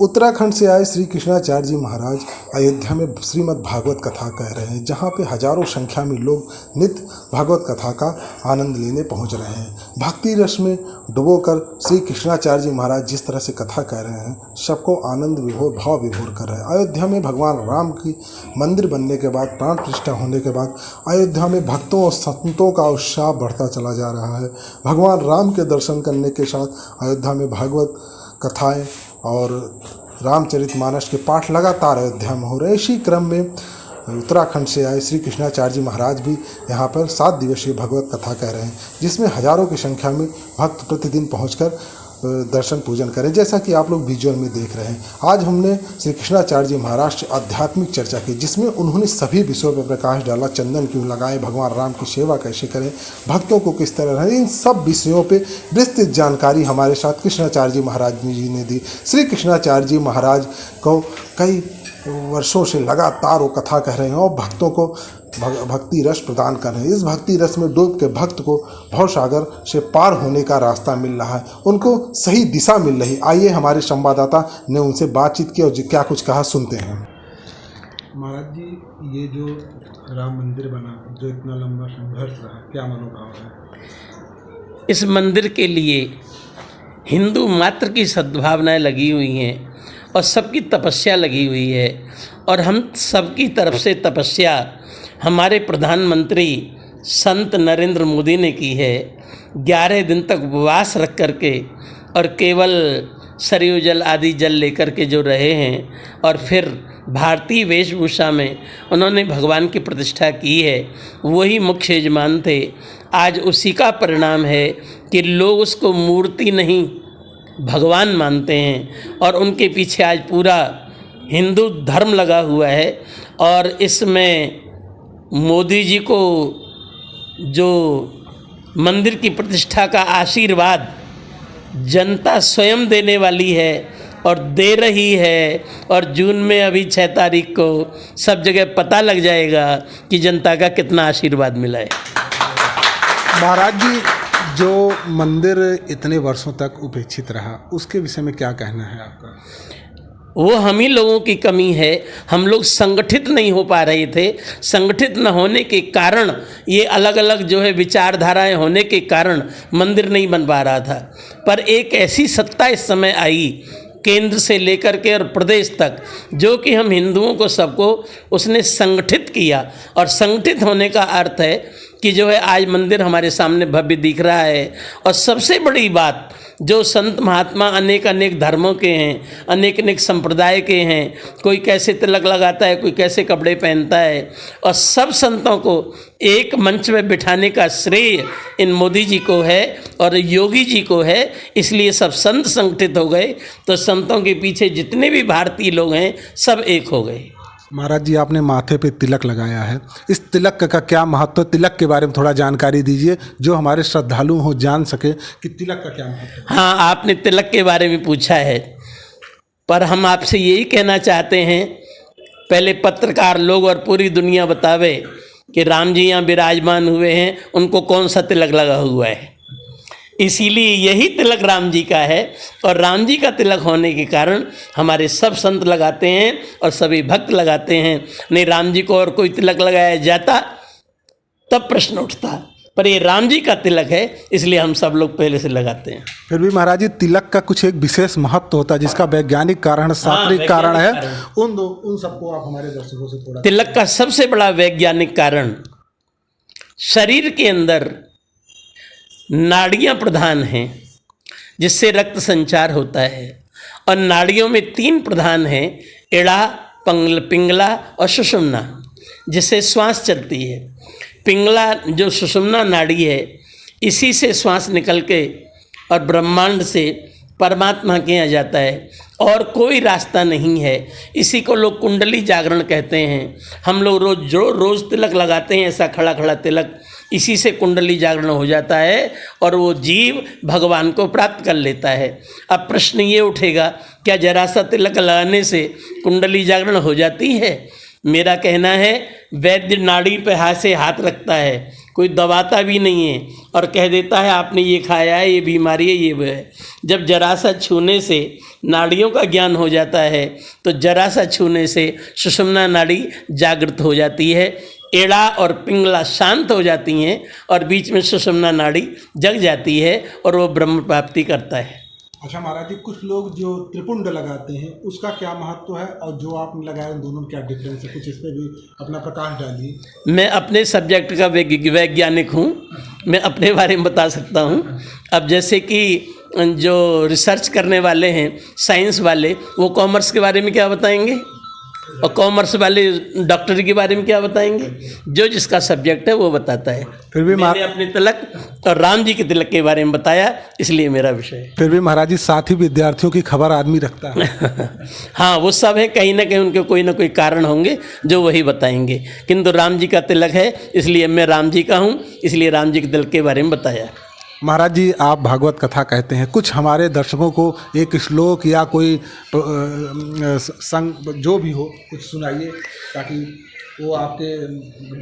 उत्तराखंड से आए श्री कृष्णाचार्य जी महाराज अयोध्या में श्रीमद् भागवत कथा कह रहे हैं, जहां पे हजारों संख्या में लोग नित्य भागवत कथा का आनंद लेने पहुंच रहे हैं। भक्ति रस में डुबोकर श्री कृष्णाचार्य जी महाराज जिस तरह से कथा कह रहे हैं, सबको आनंद विभोर भाव विभोर कर रहे हैं। अयोध्या में भगवान राम की मंदिर बनने के बाद, प्राण प्रतिष्ठा होने के बाद अयोध्या में भक्तों और संतों का उत्साह बढ़ता चला जा रहा है। भगवान राम के दर्शन करने के साथ अयोध्या में भागवत कथाएं और रामचरितमानस के पाठ लगातार अयोध्या में हो रहे। इसी क्रम में उत्तराखंड से आए श्री कृष्णाचार्य जी महाराज भी यहाँ पर 7 दिवसीय भगवत कथा कह रहे हैं, जिसमें हजारों की संख्या में भक्त प्रतिदिन पहुंचकर दर्शन पूजन करें, जैसा कि आप लोग विजुअल में देख रहे हैं। आज हमने श्री कृष्णाचार्य जी महाराज से आध्यात्मिक चर्चा की, जिसमें उन्होंने सभी विषयों पर प्रकाश डाला। चंदन क्यों लगाएं, भगवान राम की सेवा कैसे करें, भक्तों को किस तरह रहें, इन सब विषयों पे विस्तृत जानकारी हमारे साथ कृष्णाचार्य जी महाराज जी ने दी। श्री कृष्णाचार्य जी महाराज को कई वर्षों से लगातार वो कथा कह रहे हैं और भक्तों को भक्ति रस प्रदान कर रहे हैं। इस भक्ति रस में डूब के भक्त को भवसागर से पार होने का रास्ता मिल रहा है, उनको सही दिशा मिल रही। आइए हमारे संवाददाता ने उनसे बातचीत की और क्या कुछ कहा, सुनते हैं। महाराज जी, ये जो राम मंदिर बना, जो इतना लंबा संघर्ष रहा, क्या मनोभाव है? इस मंदिर के लिए हिंदू मात्र की सद्भावनाएं लगी हुई हैं और सबकी तपस्या लगी हुई है, और हम सबकी तरफ से तपस्या हमारे प्रधानमंत्री संत नरेंद्र मोदी ने की है। 11 दिन तक उपवास रख करके और केवल सरयू जल आदि जल लेकर के जो रहे हैं, और फिर भारतीय वेशभूषा में उन्होंने भगवान की प्रतिष्ठा की है, वही मुख्य यजमान थे। आज उसी का परिणाम है कि लोग उसको मूर्ति नहीं भगवान मानते हैं, और उनके पीछे आज पूरा हिंदू धर्म लगा हुआ है। और इसमें मोदी जी को जो मंदिर की प्रतिष्ठा का आशीर्वाद जनता स्वयं देने वाली है और दे रही है, और जून में अभी 6 तारीख को सब जगह पता लग जाएगा कि जनता का कितना आशीर्वाद मिला है। महाराज जी, जो मंदिर इतने वर्षों तक उपेक्षित रहा, उसके विषय में क्या कहना है आपका? वो हम ही लोगों की कमी है। हम लोग संगठित नहीं हो पा रहे थे। संगठित न होने के कारण, ये अलग अलग जो है विचारधाराएं होने के कारण मंदिर नहीं बन पा रहा था। पर एक ऐसी सत्ता इस समय आई, केंद्र से लेकर के और प्रदेश तक, जो कि हम हिंदुओं को सबको उसने संगठित किया। और संगठित होने का अर्थ है कि जो है आज मंदिर हमारे सामने भव्य दिख रहा है। और सबसे बड़ी बात, जो संत महात्मा अनेक अनेक धर्मों के हैं, अनेक अनेक संप्रदाय के हैं, कोई कैसे तिलक लगाता है, कोई कैसे कपड़े पहनता है, और सब संतों को एक मंच में बिठाने का श्रेय इन मोदी जी को है और योगी जी को है। इसलिए सब संत संगठित हो गए, तो संतों के पीछे जितने भी भारतीय लोग हैं सब एक हो गए। महाराज जी, आपने माथे पे तिलक लगाया है, इस तिलक का क्या महत्व, तिलक के बारे में थोड़ा जानकारी दीजिए, जो हमारे श्रद्धालु हो जान सके कि तिलक का क्या महत्व है। हाँ, आपने तिलक के बारे में पूछा है, पर हम आपसे यही कहना चाहते हैं, पहले पत्रकार लोग और पूरी दुनिया बतावे कि राम जी यहाँ विराजमान हुए हैं, उनको कौन सा तिलक लगा हुआ है। इसीलिए यही तिलक राम जी का है, और राम जी का तिलक होने के कारण हमारे सब संत लगाते हैं और सभी भक्त लगाते हैं। नहीं राम जी को और कोई तिलक लगाया जाता तब प्रश्न उठता, पर ये राम जी का तिलक है, इसलिए हम सब लोग पहले से लगाते हैं। फिर भी महाराज जी, तिलक का कुछ एक विशेष महत्व होता है, जिसका वैज्ञानिक कारण, शास्त्रीय कारण है। उन सबको आप हमारे दर्शकों से थोड़ा। तिलक का सबसे बड़ा वैज्ञानिक कारण, शरीर के अंदर नाड़ियाँ प्रधान हैं जिससे रक्त संचार होता है, और नाड़ियों में 3 प्रधान हैं, एड़ा, पिंगला और सुषुम्ना, जिससे श्वास चलती है। पिंगला जो सुषुम्ना नाड़ी है, इसी से श्वास निकल के और ब्रह्मांड से परमात्मा के यहाँ जाता है, और कोई रास्ता नहीं है। इसी को लोग कुंडली जागरण कहते हैं। हम लोग रोज़ तिलक लगाते हैं, ऐसा खड़ा खड़ा तिलक, इसी से कुंडली जागरण हो जाता है और वो जीव भगवान को प्राप्त कर लेता है। अब प्रश्न ये उठेगा, क्या जरा सा तिलक लगाने से कुंडली जागरण हो जाती है? मेरा कहना है, वैद्य नाड़ी पे हाथ से हाथ रखता है, कोई दबाता भी नहीं है और कह देता है आपने ये खाया है, ये बीमारी है, ये वो है। जब जरा सा छूने से नाड़ियों का ज्ञान हो जाता है तो जरा सा छूने से सुषुम्ना नाड़ी जागृत हो जाती है, एड़ा और पिंगला शांत हो जाती हैं और बीच में सुषुम्ना नाड़ी जग जाती है और वो ब्रह्म प्राप्ति करता है। अच्छा महाराज जी, कुछ लोग जो त्रिपुंड लगाते हैं उसका क्या महत्व है और जो आपने लगाया उन दोनों में क्या डिफरेंस है? कुछ इस पे भी अपना प्रकाश डालिए। मैं अपने सब्जेक्ट का वैज्ञानिक हूँ, मैं अपने बारे में बता सकता हूँ। अब जैसे कि जो रिसर्च करने वाले हैं साइंस वाले, वो कॉमर्स के बारे में क्या बताएंगे और कॉमर्स वाले डॉक्टरी के बारे में क्या बताएंगे। जो जिसका सब्जेक्ट है वो बताता है। फिर भी मैंने अपने तिलक और राम जी के तिलक के बारे में बताया, इसलिए मेरा विषय है। फिर भी महाराज जी साथ ही विद्यार्थियों की खबर आदमी रखता है। हाँ, वो सब है, कहीं ना कहीं उनके कोई ना कोई कारण होंगे जो वही बताएंगे, किंतु राम जी का तिलक है इसलिए मैं राम जी का हूँ, इसलिए राम जी के तिलक के बारे में बताया। महाराज जी, आप भागवत कथा कहते हैं, कुछ हमारे दर्शकों को एक श्लोक या कोई संग जो भी हो कुछ सुनाइए ताकि वो आपके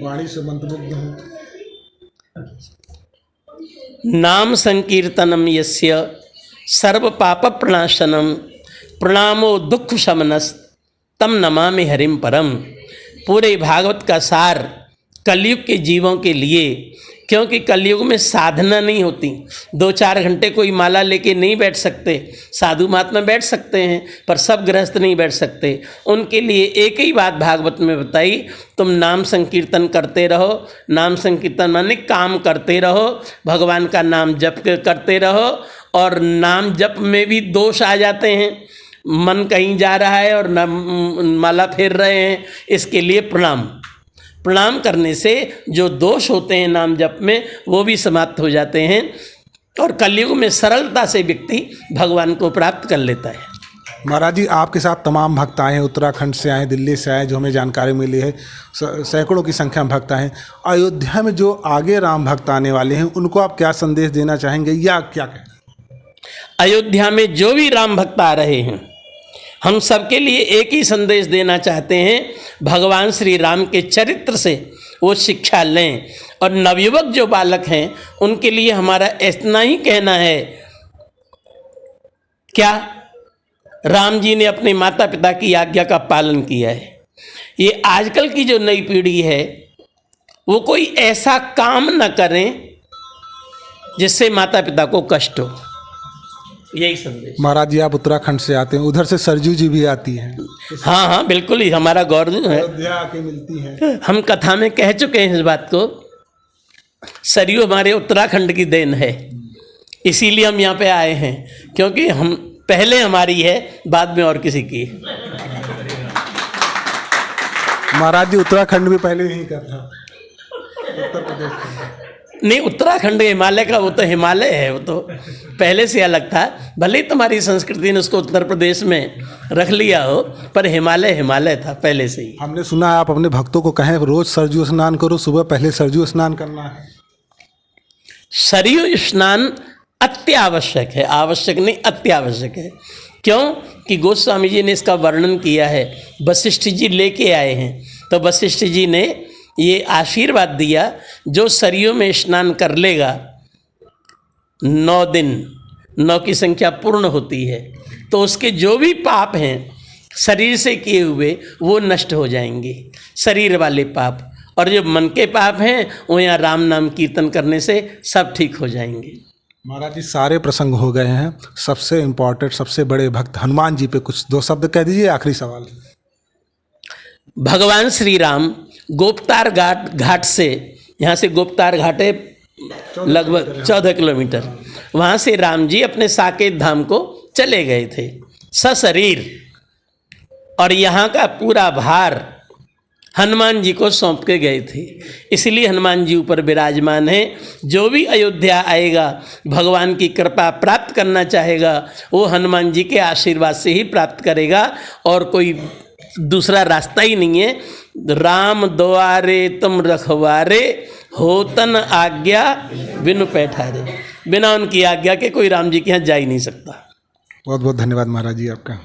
वाणी से मंत्रमुग्ध हों। नाम संकीर्तनम यस्य सर्व पाप प्रणाशनम प्रणामो दुख शमनस तम नमामि हरिम परम। पूरे भागवत का सार कलयुग के जीवों के लिए, क्योंकि कलयुग में साधना नहीं होती। 2-4 घंटे कोई माला लेके नहीं बैठ सकते। साधु महात्मा बैठ सकते हैं पर सब गृहस्थ नहीं बैठ सकते। उनके लिए एक ही बात भागवत में बताई, तुम नाम संकीर्तन करते रहो। नाम संकीर्तन माने काम करते रहो, भगवान का नाम जप करते रहो। और नाम जप में भी दोष आ जाते हैं, मन कहीं जा रहा है और माला फेर रहे हैं, इसके लिए प्रणाम करने से जो दोष होते हैं नाम जप में वो भी समाप्त हो जाते हैं और कलयुग में सरलता से व्यक्ति भगवान को प्राप्त कर लेता है। महाराज जी, आपके साथ तमाम भक्त आए हैं, उत्तराखंड से आए, दिल्ली से आए, जो हमें जानकारी मिली है सैकड़ों की संख्या में भक्त आए हैं। अयोध्या में जो आगे राम भक्त आने वाले हैं उनको आप क्या संदेश देना चाहेंगे या क्या कहें? अयोध्या में जो भी राम भक्त आ रहे हैं, हम सबके लिए एक ही संदेश देना चाहते हैं, भगवान श्री राम के चरित्र से वो शिक्षा लें। और नवयुवक जो बालक हैं उनके लिए हमारा इतना ही कहना है, क्या राम जी ने अपने माता पिता की आज्ञा का पालन किया है। ये आजकल की जो नई पीढ़ी है वो कोई ऐसा काम न करें जिससे माता पिता को कष्ट हो, यही संदेश। महाराज जी, आप उत्तराखंड से आते हैं, उधर से सरजू जी भी आती हैं। हाँ, बिल्कुल ही हमारा गौरव है। अयोध्या आके मिलती हैं। हम कथा में कह चुके हैं इस बात को, सरयू हमारे उत्तराखंड की देन है, इसीलिए हम यहाँ पे आए हैं, क्योंकि हम पहले हमारी है, बाद में और किसी की। महाराज जी, उत्तराखंड भी पहले यही का था, उत्तर प्रदेश का नहीं। उत्तराखंड हिमालय का, वो तो हिमालय है, वो तो पहले से अलग था। भले ही तुम्हारी संस्कृति ने उसको उत्तर प्रदेश में रख लिया हो, पर हिमालय था पहले से ही। हमने सुना है आप अपने भक्तों को कहें रोज सरजू स्नान करो, सुबह पहले सरजू स्नान करना है। सरयू स्नान अत्यावश्यक है, आवश्यक नहीं अत्यावश्यक है। क्यों कि गोस्वामी जी ने इसका वर्णन किया है, वशिष्ठ जी लेके आए हैं, तो वशिष्ठ जी ने ये आशीर्वाद दिया, जो सरयू में स्नान कर लेगा 9 दिन, 9 की संख्या पूर्ण होती है, तो उसके जो भी पाप हैं शरीर से किए हुए वो नष्ट हो जाएंगे, शरीर वाले पाप। और जो मन के पाप हैं वो यहाँ राम नाम कीर्तन करने से सब ठीक हो जाएंगे। महाराज जी, सारे प्रसंग हो गए हैं, सबसे इम्पोर्टेंट, सबसे बड़े भक्त हनुमान जी पे कुछ 2 शब्द कह दीजिए, आखिरी सवाल। भगवान श्री राम गोपतार घाट से, यहाँ से गोपतार घाट है लगभग 14 किलोमीटर, वहाँ से राम जी अपने साकेत धाम को चले गए थे सशरीर, और यहाँ का पूरा भार हनुमान जी को सौंप के गए थे। इसलिए हनुमान जी ऊपर विराजमान है। जो भी अयोध्या आएगा, भगवान की कृपा प्राप्त करना चाहेगा, वो हनुमान जी के आशीर्वाद से ही प्राप्त करेगा, और कोई दूसरा रास्ता ही नहीं है। राम द्वारे तुम रखवारे, होतन आज्ञा बिनु पैठारे। बिना उनकी आज्ञा के कोई राम जी के यहाँ जा ही नहीं सकता। बहुत बहुत धन्यवाद महाराज जी आपका।